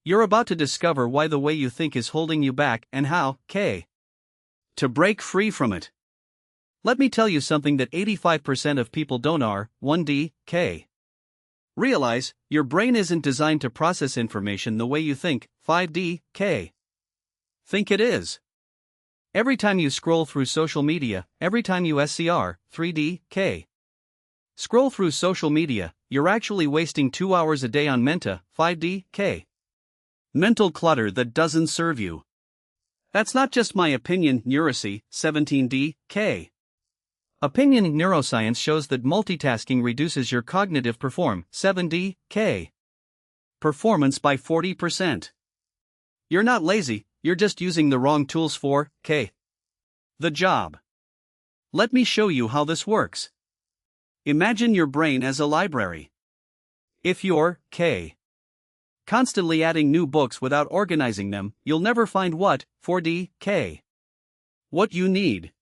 You're about to discover why the way you think is holding you back and how, to break free from it. Let me tell you something that 85% of people don't are, 1D, Realize, your brain isn't designed to process information the way you think, 5D, Think it is. Every time you scroll through social media, every time you SCR, 3D, Scroll through social media, you're actually wasting 2 hours a day on menta, 5D, Mental clutter that doesn't serve you. That's not just my opinion, Neuracy, 17D, Opinion neuroscience shows that multitasking reduces your cognitive 7D, performance by 40%. You're not lazy, you're just using the wrong tools for, the job. Let me show you how this works. Imagine your brain as a library. If you're, constantly adding new books without organizing them, you'll never find what, 4D, what you need.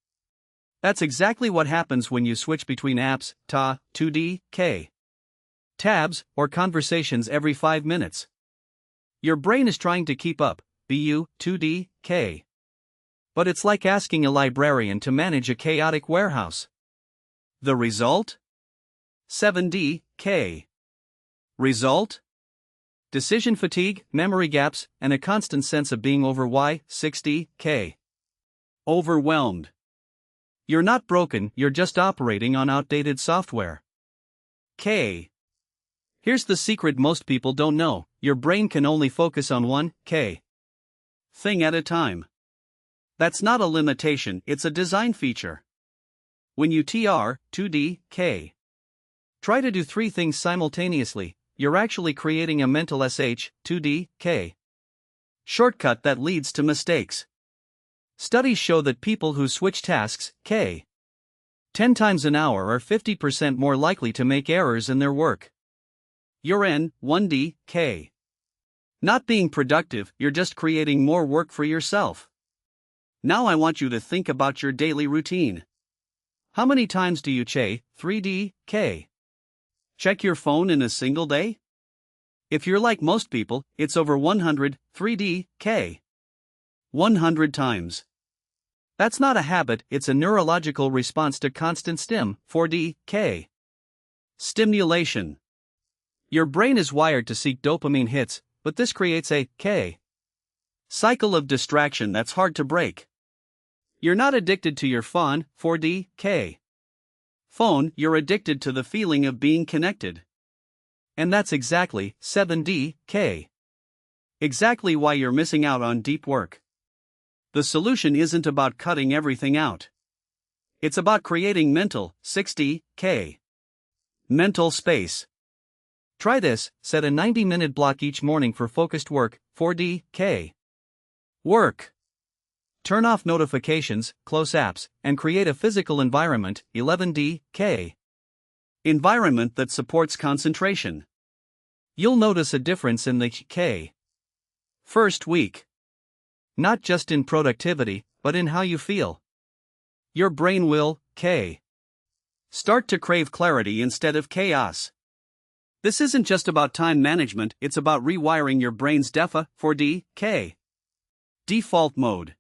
That's exactly what happens when you switch between apps, 2D, tabs, or conversations every 5 minutes. Your brain is trying to keep up, 2D, But it's like asking a librarian to manage a chaotic warehouse. The result? 7D, Result? Decision fatigue, memory gaps, and a constant sense of being over 6D, Overwhelmed. You're not broken, you're just operating on outdated software. Here's the secret most people don't know: your brain can only focus on one thing at a time. That's not a limitation, it's a design feature. When you 2D, try to do 3 things simultaneously, you're actually creating a mental 2D, shortcut that leads to mistakes. Studies show that people who switch tasks 10 times an hour are 50% more likely to make errors in their work. You're in 1D, not being productive, you're just creating more work for yourself. Now I want you to think about your daily routine. How many times do you 3D, check your phone in a single day? If you're like most people, it's over 100, 3D, 100 times. That's not a habit, it's a neurological response to constant 4D, stimulation. Your brain is wired to seek dopamine hits, but this creates a cycle of distraction that's hard to break. You're not addicted to your phone, 4D, phone, you're addicted to the feeling of being connected. And that's exactly 7D, exactly why you're missing out on deep work. The solution isn't about cutting everything out. It's about creating mental, 6D, mental space. Try this: set a 90-minute block each morning for focused work, 4D, work. Turn off notifications, close apps, and create a physical environment, 11D, environment that supports concentration. You'll notice a difference in the first week. Not just in productivity, but in how you feel. Your brain will start to crave clarity instead of chaos. This isn't just about time management, it's about rewiring your brain's 4D, default mode.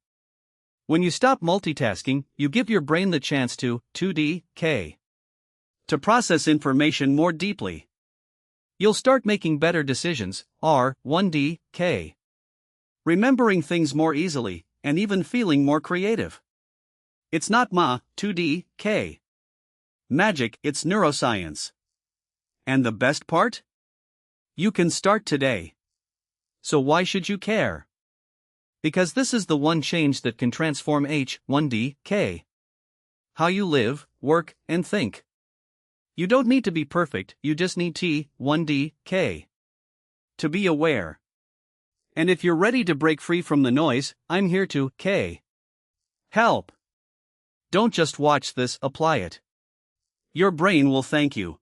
When you stop multitasking, you give your brain the chance to 2D, to process information more deeply. You'll start making better decisions, 1D, remembering things more easily, and even feeling more creative. It's not 2D, magic, it's neuroscience. And the best part? You can start today. So why should you care? Because this is the one change that can transform 1D, how you live, work, and think. You don't need to be perfect, you just need 1D, to be aware. And if you're ready to break free from the noise, I'm here to help. Don't just watch this, apply it. Your brain will thank you.